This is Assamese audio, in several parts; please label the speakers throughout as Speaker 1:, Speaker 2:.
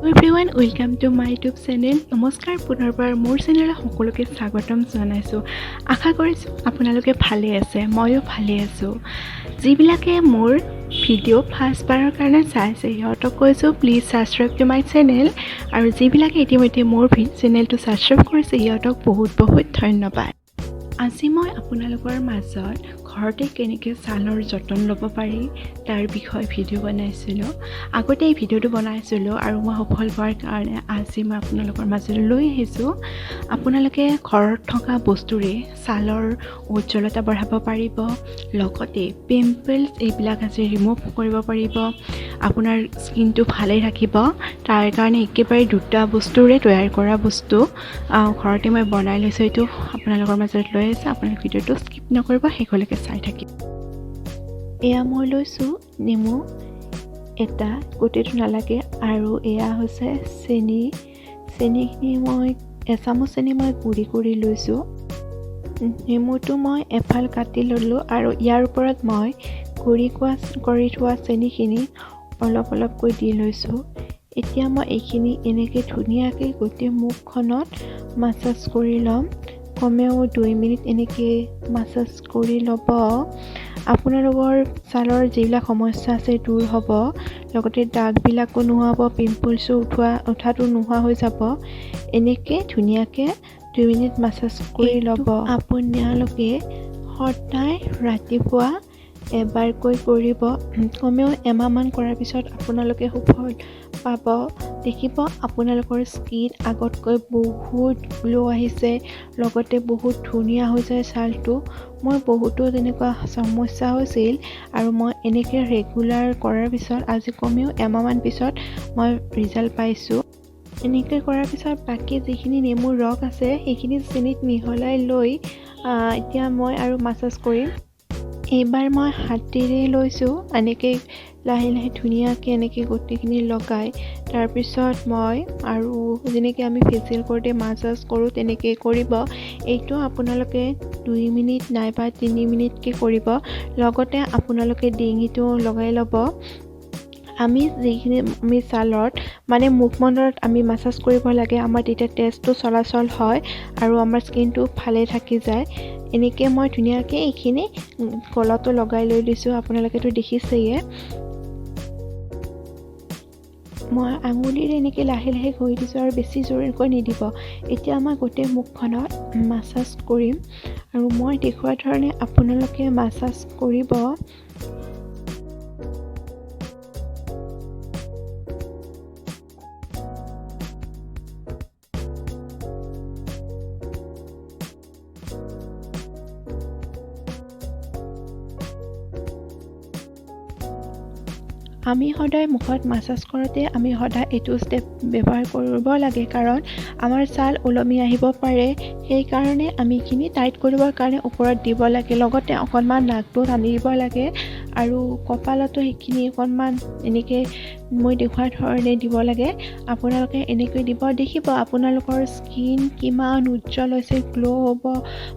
Speaker 1: Everyone welcome to my YouTube channel. নমস্কাৰ, পুনৰবাৰ মোৰ চেনেলত সকলোকে স্বাগতম জনাইছোঁ। আশা কৰিছোঁ আপোনালোকে ভালে আছে, ময়ো ভালে আছোঁ। যিবিলাকে মোৰ ভিডিঅ' ফাৰ্ষ্টবাৰৰ কাৰণে চাইছে সিহঁতক কৈছোঁ please subscribe to my channel, আৰু যিবিলাকে ইতিমধ্যে মোৰ চেনেলটো ছাবস্ক্ৰাইব কৰিছে সিহঁতক বহুত বহুত ধন্যবাদ। আজি মই আপোনালোকৰ মাজত ঘৰতে কেনেকৈ ছালৰ যতন ল'ব পাৰি তাৰ বিষয়ে ভিডিঅ' বনাইছিলোঁ। আগতে এই ভিডিঅ'টো বনাইছিলোঁ আৰু মই সফল হোৱাৰ কাৰণে আজি মই আপোনালোকৰ মাজলৈ লৈ আহিছোঁ। আপোনালোকে ঘৰত থকা বস্তুৰে ছালৰ উজ্জ্বলতা বঢ়াব পাৰিব, লগতে পিম্পলছ এইবিলাক আজি ৰিমুভ কৰিব পাৰিব, আপোনাৰ স্কিনটো ভালে ৰাখিব। তাৰ কাৰণে একেবাৰে দুটা বস্তুৰে তৈয়াৰ কৰা বস্তু ঘৰতে মই বনাই লৈছোঁ। এইটো আপোনালোকৰ মাজত লৈ আছে। আপোনালোকে ভিডিঅ'টো স্কিপ নকৰিব, শেষলৈকে চাই থাকিব। এয়া মই লৈছোঁ নেমু এটা, গোটেইটো নালাগে, আৰু এয়া হৈছে চেনিখিনি মই এচামুচ চেনি মই গুড়ি কৰি লৈছোঁ। নেমুটো মই এফাল কাটি ল'লোঁ আৰু ইয়াৰ ওপৰত মই গুড়ি কৰি থোৱা চেনিখিনি অলপ অলপকৈ দি লৈছোঁ। এতিয়া মই এইখিনি এনেকৈ ধুনীয়াকৈ গোটেই মুখখনত মাছাজ কৰি ল'ম। কমেও 2 মিনিট এনেকৈ মাছাজ কৰি ল'ব। আপোনালোকৰ ছালৰ যিবিলাক সমস্যা আছে দূৰ হ'ব, লগতে দাগবিলাকো নোহোৱা হ'ব, পিম্পলছো উঠাটো নোহোৱা হৈ যাব। এনেকৈ ধুনীয়াকৈ 2 মিনিট মাছাজ কৰি ল'ব। আপোনালোকে সদায় ৰাতিপুৱা এবাৰকৈ কৰিব। কমেও এমাহমান কৰাৰ পিছত আপোনালোকে সুফল পাব। দেখিব আপোনালোকৰ স্কিন আগতকৈ বহুত গ্ল' আহিছে, লগতে বহুত ধুনীয়া হৈ যায় ছালটো। মই বহুতো তেনেকুৱা সমস্যা হৈছিল আৰু মই এনেকৈ ৰেগুলাৰ কৰাৰ পিছত আজি কমেও এমাহমান পিছত মই ৰিজাল্ট পাইছোঁ। এনেকৈ কৰাৰ পিছত বাকী যিখিনি নেমুৰ ৰস আছে সেইখিনি চেনিত মিহলাই লৈ এতিয়া মই আৰু মাছাজ কৰিম। এইবাৰ মই হাতেৰে লৈছোঁ, এনেকৈ লাহে লাহে ধুনীয়াকৈ এনেকৈ গোটেইখিনি লগাই তাৰপিছত মই আৰু যেনেকৈ আমি ফেচিয়েল কৰোঁতে মাছাজ কৰোঁ তেনেকৈ কৰিব। এইটো আপোনালোকে 2 মিনিট নাইবা 3 মিনিটকৈ কৰিব। লগতে আপোনালোকে ডিঙিটো লগাই ল'ব। আমি ছালত মানে মুখমণ্ডলত আমি মাছাজ কৰিব লাগে, আমাৰ তেতিয়া তেজটো চলাচল হয় আৰু আমাৰ স্কিনটো ভালে থাকি যায়। এনেকৈ মই ধুনীয়াকৈ এইখিনি গলতো লগাই লৈ দিছোঁ। আপোনালোকেতো দেখিছেয়ে। মই আঙুলিৰে এনেকৈ লাহে লাহে ঘঁহি দিছোঁ আৰু বেছি জোৰকৈ নিদিব। এতিয়া মই গোটেই মুখখনত মাছাজ কৰিম আৰু মই দেখুওৱা ধৰণে আপোনালোকে মাছাজ কৰিব। আমি সদায় মুখত মাছাজ কৰোঁতে আমি সদায় এইটো ষ্টেপ ব্যৱহাৰ কৰিব লাগে, কাৰণ আমাৰ ছাল ওলমি আহিব পাৰে। সেইকাৰণে আমি এইখিনি টাইট কৰিবৰ কাৰণে ওপৰত দিব লাগে, লগতে অকণমান নাকটো টানি দিব লাগে আৰু কপালতো সেইখিনি অকণমান এনেকৈ মই দেখুওৱা ধৰণে দিব লাগে। আপোনালোকে এনেকৈ দিব। দেখিব আপোনালোকৰ স্কিন কিমান উজ্জ্বল হৈছে, গ্ল' হ'ব,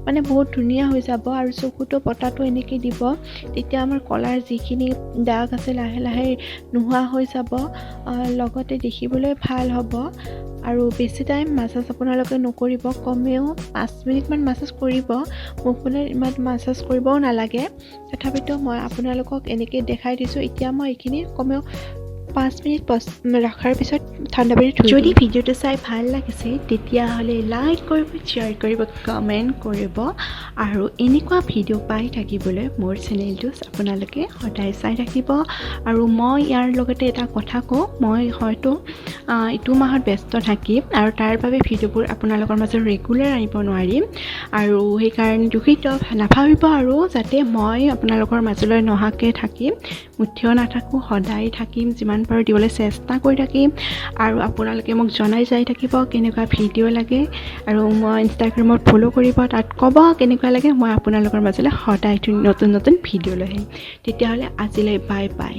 Speaker 1: মানে বহুত ধুনীয়া হৈ যাব। আৰু চকুটো পতাটো এনেকৈ দিব, তেতিয়া আমাৰ কলাৰ যিখিনি দাগ আছে লাহে লাহে নোহোৱা হৈ যাব, লগতে দেখিবলৈ ভাল হ'ব। আৰু বেছি টাইম মাছাজ আপোনালোকে নকৰিব, কমেও 5 মিনিটমান মাছাজ কৰিব। মুখখনত ইমান মাছাজ কৰিবও নালাগে। তথাপিতো মই আপোনালোকক এনেকৈ দেখাই দিছোঁ। এতিয়া মই এইখিনি কমেও 5 মিনিট ৰখাৰ পিছত ঠাণ্ডা পানীত ধুই দিম। যদি ভিডিঅ'টো চাই ভাল লাগিছে তেতিয়াহ'লে লাইক কৰিব, শ্বেয়াৰ কৰিব, কমেণ্ট কৰিব, আৰু এনেকুৱা ভিডিঅ' পাই থাকিবলৈ মোৰ চেনেলটো আপোনালোকে সদায় চাই থাকিব। আৰু মই ইয়াৰ লগতে এটা কথা কওঁ, মই হয়তো ইটো মাহত ব্যস্ত থাকিম আৰু তাৰ বাবে ভিডিঅ'বোৰ আপোনালোকৰ মাজত ৰেগুলাৰ আনিব নোৱাৰিম, আৰু সেইকাৰণে দুখিত নাভাবিব, আৰু যাতে মই আপোনালোকৰ মাজলৈ নহাকৈ থাকিম, মুঠিও নাথাকোঁ, সদায় থাকিম, যিমান পাৰোঁ দিবলৈ চেষ্টা কৰি থাকিম। আৰু আপোনালোকে মোক জনাই যাই থাকিব কেনেকুৱা ভিডিঅ' লাগে, আৰু মই ইনষ্টাগ্ৰামত ফ'ল' কৰিব, তাত ক'ব কেনেকুৱা লাগে। মই আপোনালোকৰ মাজলৈ সদায় নতুন নতুন ভিডিঅ' লৈ আহিম। তেতিয়াহ'লে আজিলৈ বাই বাই।